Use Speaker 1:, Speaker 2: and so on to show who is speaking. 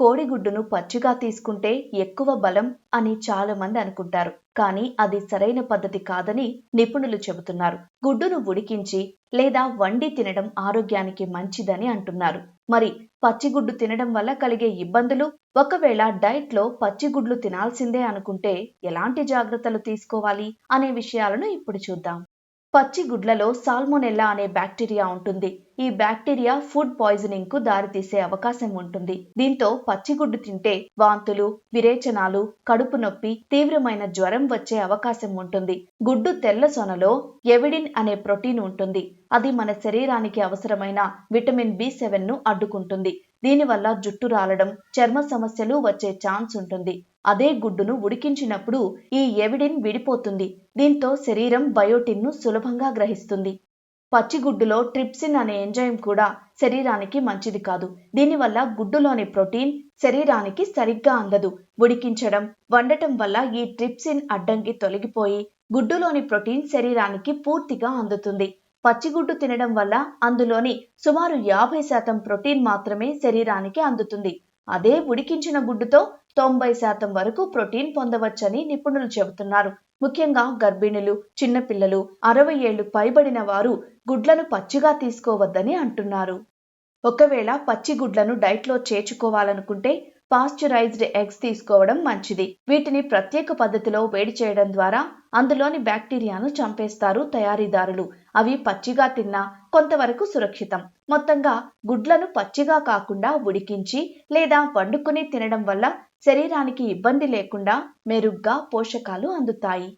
Speaker 1: కోడిగుడ్డును పచ్చిగా తీసుకుంటే ఎక్కువ బలం అని చాలా మంది అనుకుంటారు. కానీ అది సరైన పద్ధతి కాదని నిపుణులు చెబుతున్నారు. గుడ్డును ఉడికించి లేదా వండి తినడం ఆరోగ్యానికి మంచిదని అంటున్నారు. మరి పచ్చిగుడ్డు తినడం వల్ల కలిగే ఇబ్బందులు, ఒకవేళ డైట్లో పచ్చిగుడ్లు తినాల్సిందే అనుకుంటే ఎలాంటి జాగ్రత్తలు తీసుకోవాలి అనే విషయాలను ఇప్పుడు చూద్దాం. పచ్చి గుడ్లలో సాల్మొనెల్లా అనే బ్యాక్టీరియా ఉంటుంది. ఈ బ్యాక్టీరియా ఫుడ్ పాయిజనింగ్ కు దారితీసే అవకాశం ఉంటుంది. దీంతో పచ్చిగుడ్డు తింటే వాంతులు, విరేచనాలు, కడుపు నొప్పి, తీవ్రమైన జ్వరం వచ్చే అవకాశం ఉంటుంది. గుడ్డు తెల్ల సొనలో ఎవిడిన్ అనే ప్రోటీన్ ఉంటుంది. అది మన శరీరానికి అవసరమైన విటమిన్ B7 ను అడ్డుకుంటుంది. దీనివల్ల జుట్టు రాలడం, చర్మ సమస్యలు వచ్చే ఛాన్స్ ఉంటుంది. అదే గుడ్డును ఉడికించినప్పుడు ఈ ఎవిడిన్ విడిపోతుంది. దీంతో శరీరం బయోటిన్ ను సులభంగా గ్రహిస్తుంది. పచ్చిగుడ్డులో ట్రిప్సిన్ అనే ఎంజైమ్ కూడా శరీరానికి మంచిది కాదు. దీనివల్ల గుడ్డులోని ప్రోటీన్ శరీరానికి సరిగ్గా అందదు. ఉడికించడం, వండటం వల్ల ఈ ట్రిప్సిన్ అడ్డంకి తొలగిపోయి గుడ్డులోని ప్రోటీన్ శరీరానికి పూర్తిగా అందుతుంది. పచ్చిగుడ్డు తినడం వల్ల అందులోని సుమారు 50% ప్రోటీన్ మాత్రమే శరీరానికి అందుతుంది. అదే ఉడికించిన గుడ్డుతో 90% వరకు ప్రోటీన్ పొందవచ్చని నిపుణులు చెబుతున్నారు. ముఖ్యంగా గర్భిణులు, చిన్నపిల్లలు, 60 ఏళ్లు పైబడిన వారు గుడ్లను పచ్చిగా తీసుకోవద్దని అంటున్నారు. ఒకవేళ పచ్చి గుడ్లను డైట్లో చేర్చుకోవాలనుకుంటే పాస్చరైజ్డ్ ఎగ్స్ తీసుకోవడం మంచిది. వీటిని ప్రత్యేక పద్ధతిలో వేడి చేయడం ద్వారా అందులోని బ్యాక్టీరియాను చంపేస్తారు తయారీదారులు. అవి పచ్చిగా తిన్నా కొంతవరకు సురక్షితం. మొత్తంగా గుడ్లను పచ్చిగా కాకుండా ఉడికించి లేదా వండుకుని తినడం వల్ల శరీరానికి ఇబ్బంది లేకుండా మెరుగ్గా పోషకాలు అందుతాయి.